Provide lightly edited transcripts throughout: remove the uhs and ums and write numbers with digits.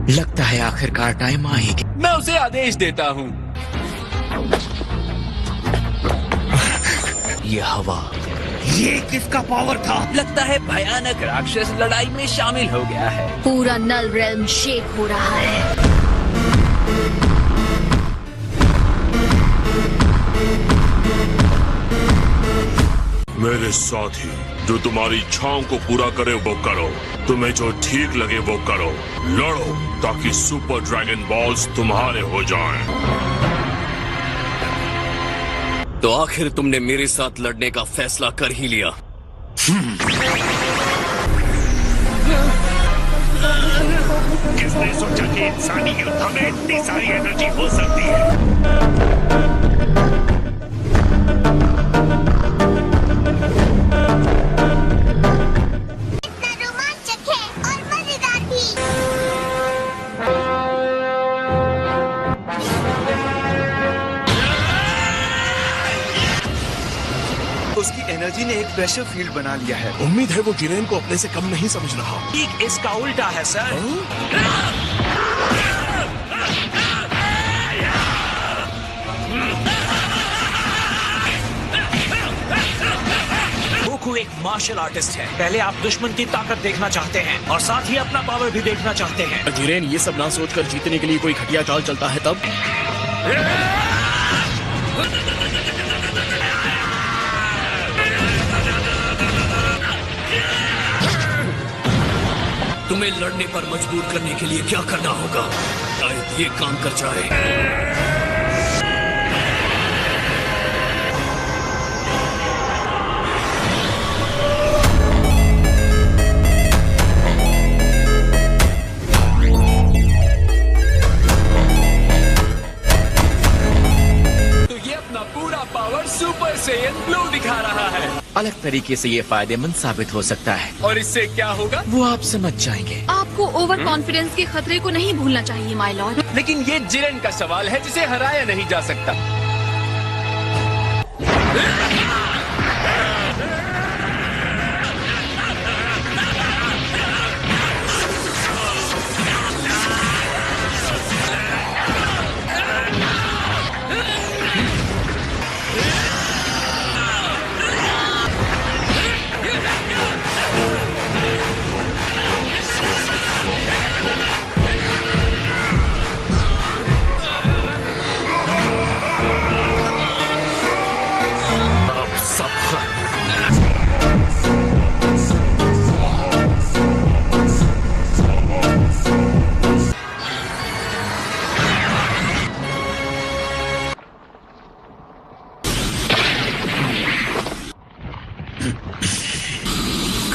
लगता है आखिरकार टाइम आ ही गया। मैं उसे आदेश देता हूँ। ये हवा, ये किसका पावर था? लगता है भयानक राक्षस लड़ाई में शामिल हो गया है। पूरा नल रेल्म शेक हो रहा है। मेरे साथी, जो तुम्हारी इच्छाओं को पूरा करे वो करो, तुम्हें जो ठीक लगे वो करो। लड़ो ताकि सुपर ड्रैगन बॉल्स तुम्हारे हो जाएं। तो आखिर तुमने मेरे साथ लड़ने का फैसला कर ही लिया। किसने सोचा कि इंसानी युद्ध में इतनी सारी एनर्जी हो सकती है? उसकी एनर्जी ने एक प्रेशर फील्ड बना लिया है। उम्मीद है वो जिरेन को अपने से कम नहीं समझ रहा। ठीक इसका उल्टा है सर। गोकू एक मार्शल आर्टिस्ट है। पहले आप दुश्मन की ताकत देखना चाहते हैं और साथ ही अपना पावर भी देखना चाहते हैं। जिरेन ये सब ना सोचकर जीतने के लिए कोई घटिया चाल चलता है तब। तुम्हें लड़ने पर मजबूर करने के लिए क्या करना होगा? शायद ये काम कर जाए। तो ये अपना पूरा पावर सुपर सेयन ब्लू दिखा रहा है। अलग तरीके से ये फायदेमंद साबित हो सकता है। और इससे क्या होगा? वो आप समझ जाएंगे। आपको ओवर कॉन्फिडेंस के खतरे को नहीं भूलना चाहिए माय लॉर्ड। लेकिन ये जिरेन का सवाल है जिसे हराया नहीं जा सकता।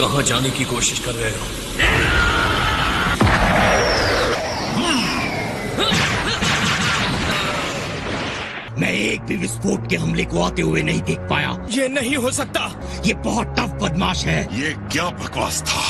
कहाँ जाने की कोशिश कर रहे हो? मैं एक भी विस्फोट के हमले को आते हुए नहीं देख पाया। ये नहीं हो सकता। ये बहुत टफ बदमाश है। ये क्या बकवास था?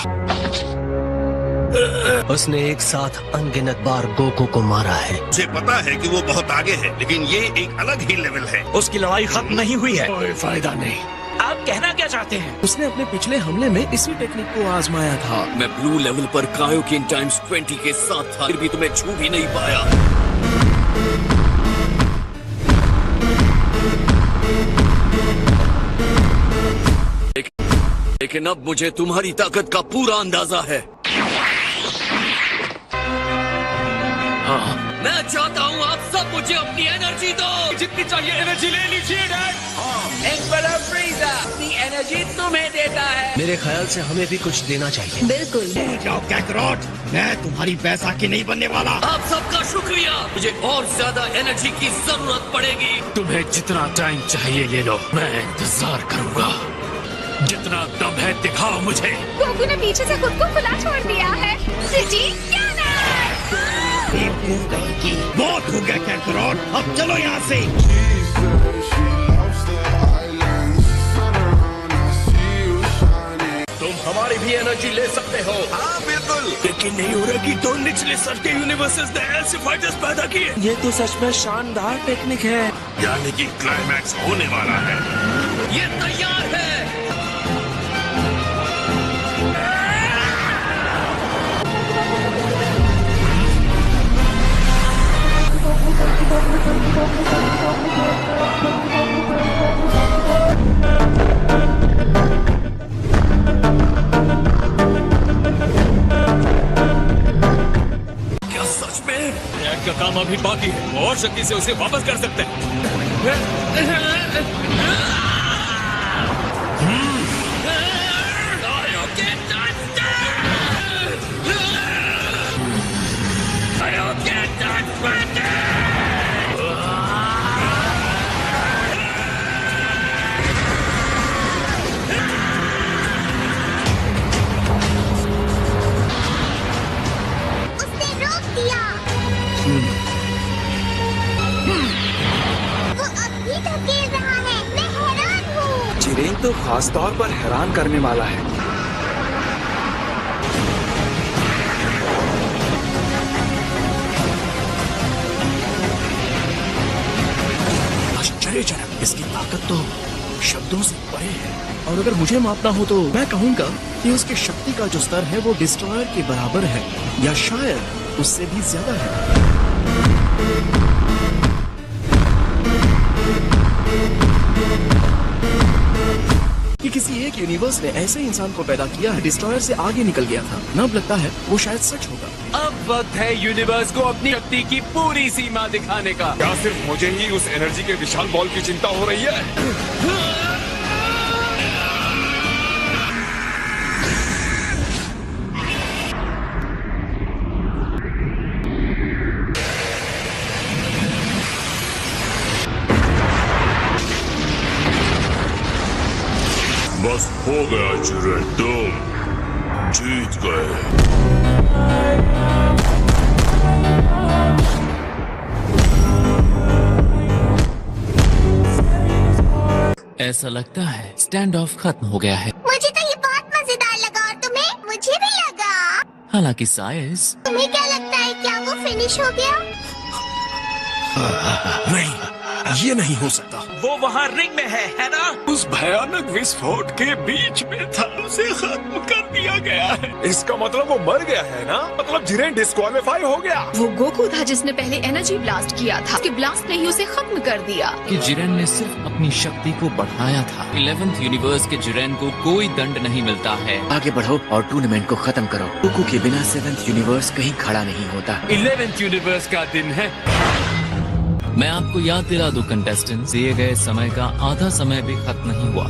उसने एक साथ अनगिनत बार गोकू को मारा है। मुझे पता है कि वो बहुत आगे है, लेकिन ये एक अलग ही लेवल है। उसकी लड़ाई खत्म नहीं हुई है। कोई फायदा नहीं। आप कहना क्या चाहते हैं? उसने अपने पिछले हमले में इसी टेक्निक को आजमाया था। मैं ब्लू लेवल पर कायोकिन टाइम्स 20 के साथ था, फिर भी तुम्हें छू भी नहीं पाया। लेकिन अब मुझे तुम्हारी ताकत का पूरा अंदाजा है। हाँ, मैं चाहता हूँ आप सब मुझे अपनी एनर्जी दो। जितनी चाहिए एनर्जी ले लीजिए डैड। एम्परर फ्रीज़र अपनी एनर्जी तुम्हें देता है। मेरे ख्याल से हमें भी कुछ देना चाहिए। बिल्कुल। जाओ कैकरॉट, मैं तुम्हारी बैसाखी नहीं बनने वाला। आप सबका शुक्रिया। मुझे और ज्यादा एनर्जी की जरूरत पड़ेगी। तुम्हें जितना टाइम चाहिए ले लो, मैं इंतजार करूंगा। जितना दम है दिखाओ मुझे। गोकू ने पीछे से खुद को खुला छोड़ दिया है। सिटी बहुत हो गया कैकरॉट, अब चलो यहाँ से। तुम हमारी भी एनर्जी ले सकते हो। हाँ बिल्कुल। लेकिन नहीं हो रहा कि दो निचले स्तर के यूनिवर्सेस ने ऐसे फाइटर्स पैदा किए। ये तो सच में शानदार टेक्निक है। यानी कि क्लाइमैक्स होने वाला है। ये तैयार है। का काम अभी बाकी है, और शक्ति से उसे वापस कर सकते हैं। उसने रोक दिया। वो अब भी धकेल रहा है। मैं हैरान हूँ। जिरेन तो खास तौर पर हैरान करने वाला है। आश्चर्यजनक, इसकी ताकत तो शब्दों से परे है। और अगर मुझे मापना हो तो मैं कहूँगा कि उसकी शक्ति का जो स्तर है वो डिस्ट्रॉयर के बराबर है, या शायद उससे भी ज्यादा है। कि किसी एक यूनिवर्स ने ऐसे इंसान को पैदा किया है डिस्ट्रॉयर से आगे निकल गया था। न अब लगता है वो शायद सच होगा। अब वक्त है यूनिवर्स को अपनी शक्ति की पूरी सीमा दिखाने का। क्या सिर्फ मुझे ही उस एनर्जी के विशाल बॉल की चिंता हो रही है? बस हो गया जिरेन, तुम जीत गए। ऐसा लगता है स्टैंड ऑफ खत्म हो गया है। मुझे तो ये बहुत मजेदार लगा। और तुम्हें? मुझे भी लगा। हालांकि साइज, तुम्हें क्या लगता है, क्या वो फिनिश हो गया? नहीं, ये नहीं हो सकता। वो वहाँ रिंग में है ना? उस भयानक विस्फोट के बीच में था, उसे खत्म कर दिया गया है। इसका मतलब वो मर गया है ना? मतलब जिरेन डिस्क्वालीफाई हो गया। वो गोकू था जिसने पहले एनर्जी ब्लास्ट किया था। उसके ब्लास्ट ने ही उसे खत्म कर दिया। कि जिरेन ने सिर्फ अपनी शक्ति को बढ़ाया था। 11th यूनिवर्स के जिरेन को कोई दंड नहीं मिलता है। आगे बढ़ो और टूर्नामेंट को खत्म करो। गोकू के बिना 7th यूनिवर्स कहीं खड़ा नहीं होता। 11th यूनिवर्स का दिन है। मैं आपको याद दिला दूं कंटेस्टेंट, दिए गए समय का आधा समय भी खत्म नहीं हुआ।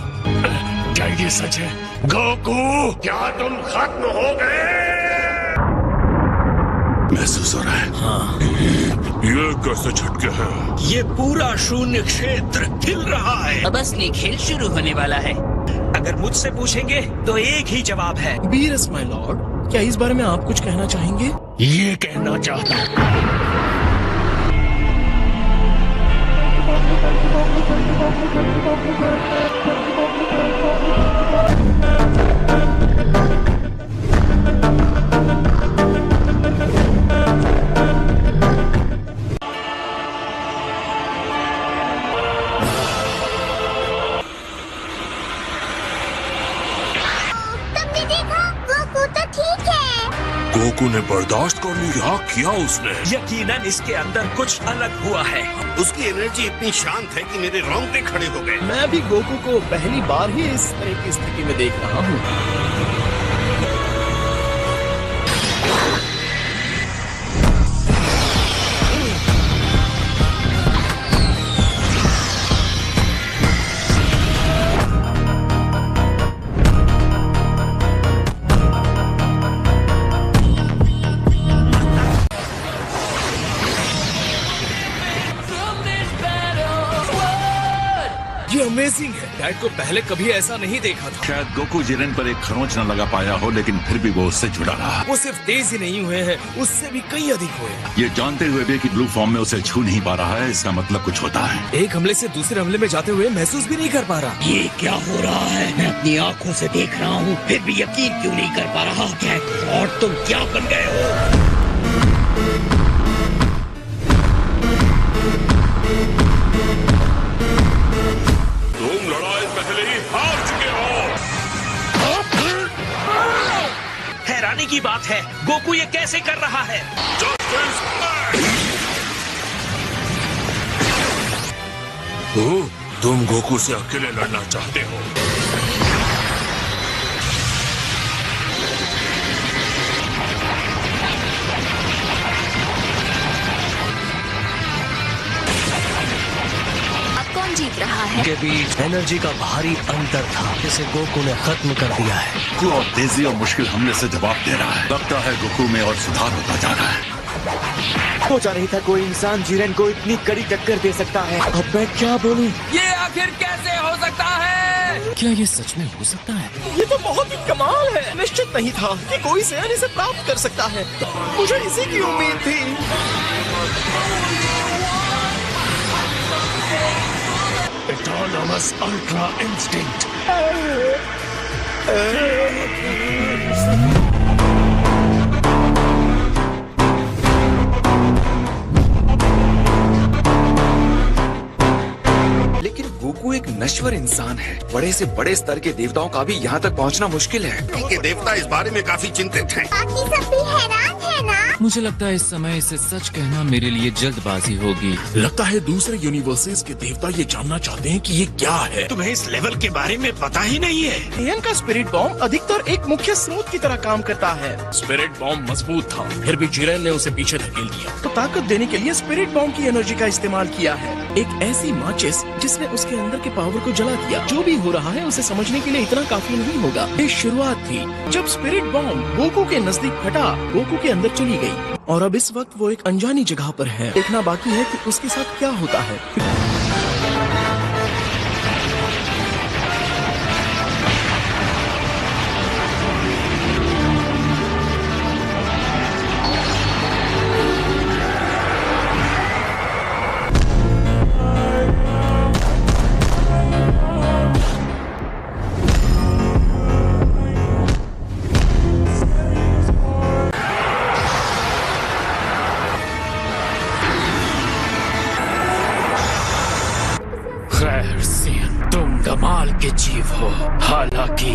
क्या ये सच है? गोकू, क्या तुम खत्म हो गए? महसूस हो रहा है। हाँ, ये कैसे झटके हैं? ये पूरा शून्य क्षेत्र हिल रहा है। अब असली खेल शुरू होने वाला है। अगर मुझसे पूछेंगे तो एक ही जवाब है। बीरस माय लॉर्ड, क्या इस बारे में आप कुछ कहना चाहेंगे? ये कहना चाहता हूँ। तुमने देखा? गोकू तो ठीक है। गोकू ने बर्दाश्त कर लिया। किया उसने? यकीनन इसके अंदर कुछ अलग हुआ है। उसकी एनर्जी इतनी शांत है कि मेरे रोंगटे खड़े हो गए। मैं भी गोकू को पहली बार ही इस तरह की स्थिति में देख रहा हूँ। ये अमेजिंग है। डैड को पहले कभी ऐसा नहीं देखा था। शायद गोकू जिरेन पर एक खरोंच न लगा पाया हो, लेकिन फिर भी वो उससे जुड़ा रहा। वो सिर्फ तेज ही नहीं हुए हैं, उससे भी कई अधिक हुए हैं। ये जानते हुए भी कि ब्लू फॉर्म में उसे छू नहीं पा रहा है, इसका मतलब कुछ होता है। एक हमले से दूसरे हमले में जाते हुए महसूस भी नहीं कर पा रहा। ये क्या हो रहा है? मैं अपनी आंखों से देख रहा हूँ, फिर भी यकीन क्यों नहीं कर पा रहा? और तुम क्या बन गए हो? तुम लड़ाई पहले ही हार चुके हो। हैरानी की बात है, गोकू ये कैसे कर रहा है? तुम गोकू से अकेले लड़ना चाहते हो? के बीच एनर्जी का भारी अंतर था, जिसे गोकू ने खत्म कर दिया है। गोकू और तेजी और मुश्किल हमले से जवाब दे रहा है। लगता है गोकू में और सुधार होता जा रहा है। सोचा नहीं था कोई इंसान जिरेन को इतनी कड़ी टक्कर दे सकता है। अब मैं क्या बोलूं? ये आखिर कैसे हो सकता है? क्या ये सच में हो सकता है? ये तो बहुत ही कमाल है। निश्चित नहीं था कि कोई सेहन इसे प्राप्त कर सकता है। मुझे इसी की उम्मीद थी। Autonomous Ultra Instinct. लेकिन गोकू एक नश्वर इंसान है। बड़े से बड़े स्तर के देवताओं का भी यहाँ तक पहुँचना मुश्किल है। क्योंकि देवता इस बारे में काफी चिंतित हैं। बाकी सब भी हैरान है ना? मुझे लगता है इस समय इसे सच कहना मेरे लिए जल्दबाजी होगी। लगता है दूसरे यूनिवर्सेस के देवता ये जानना चाहते हैं कि ये क्या है। तुम्हें इस लेवल के बारे में पता ही नहीं है। एन का स्पिरिट बॉम्ब अधिकतर एक मुख्य स्रोत की तरह काम करता है। स्पिरिट बॉम्ब मजबूत था, फिर भी जिरेन ने उसे पीछे धकेल दिया। तो ताकत देने के लिए स्पिरिट बॉम्ब की एनर्जी का इस्तेमाल किया है। एक ऐसी माचिस जिसने उसके अंदर के पावर को जला दिया। जो भी हो रहा है उसे समझने के लिए इतना काफी नहीं होगा। ये शुरुआत थी जब स्पिरिट बॉम्ब गोकू के नजदीक फटा, गोकू के अंदर चली गई और अब इस वक्त वो एक अनजानी जगह पर है। देखना बाकी है कि उसके साथ क्या होता है। खैर सियन, तुम कमाल के जीव हो। हालांकि